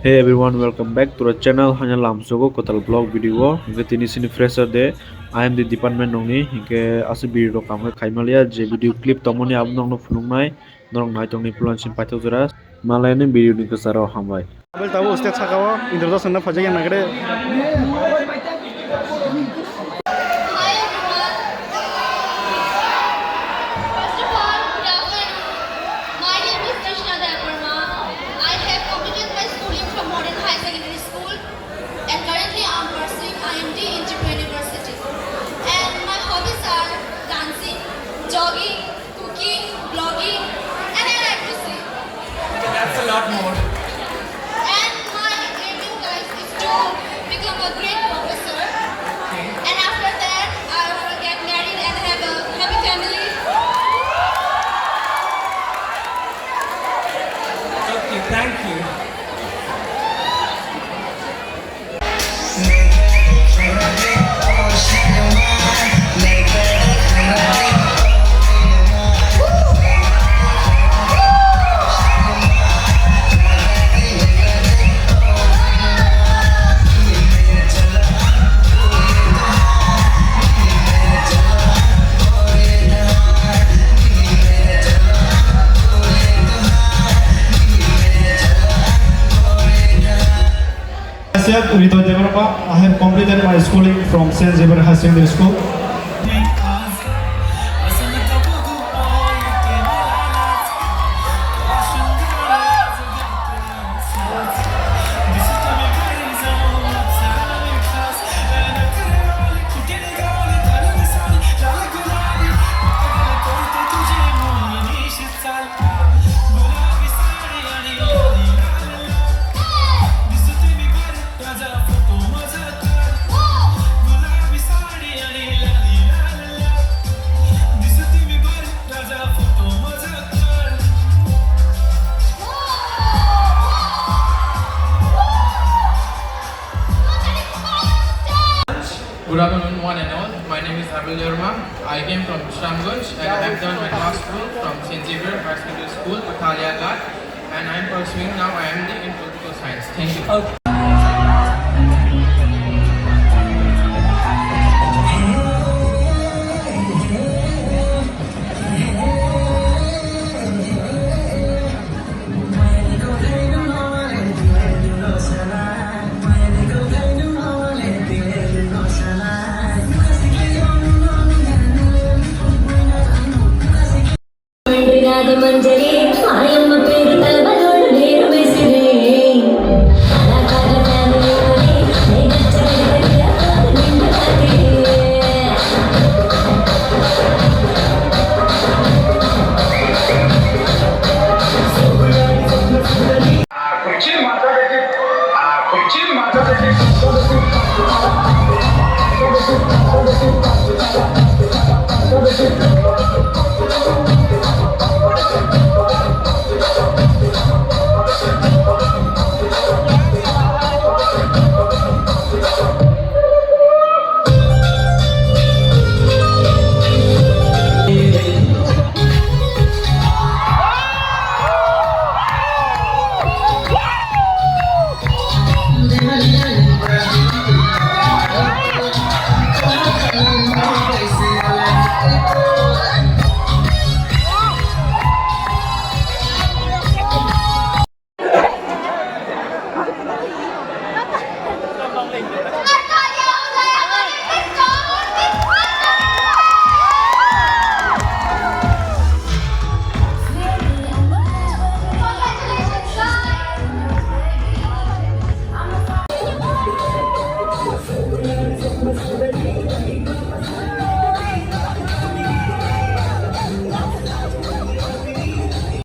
Hey everyone, welcome back to the channel. Hanya lamsogo kotal vlog video. Hingga tini sini fresher de IMD department nongni hingga ase video kamga kaimalia je video clip tomoni abnong no phunungnai norong nai tongni pulan sim paithok jora malayani video ni kesaro hambai. Abel tahu ustaz sakao introduction na fajang yang nagre. IMD in Tripura University, and my hobbies are dancing, jogging, cooking, blogging, and I like to sing. That's a lot more. And my aim in life is to become a great professor. Okay. And after that, I want to get married and have a happy family. Okay, thank you. I have completed my schooling from St. Xavier High Secondary School. Good afternoon, one and all. My name is Abel Yorma. I came from Shramganj and I have done my law school from St. Xavier High Secondary School, Pathalia Ghat, and I am pursuing now IMD in political science. Thank you.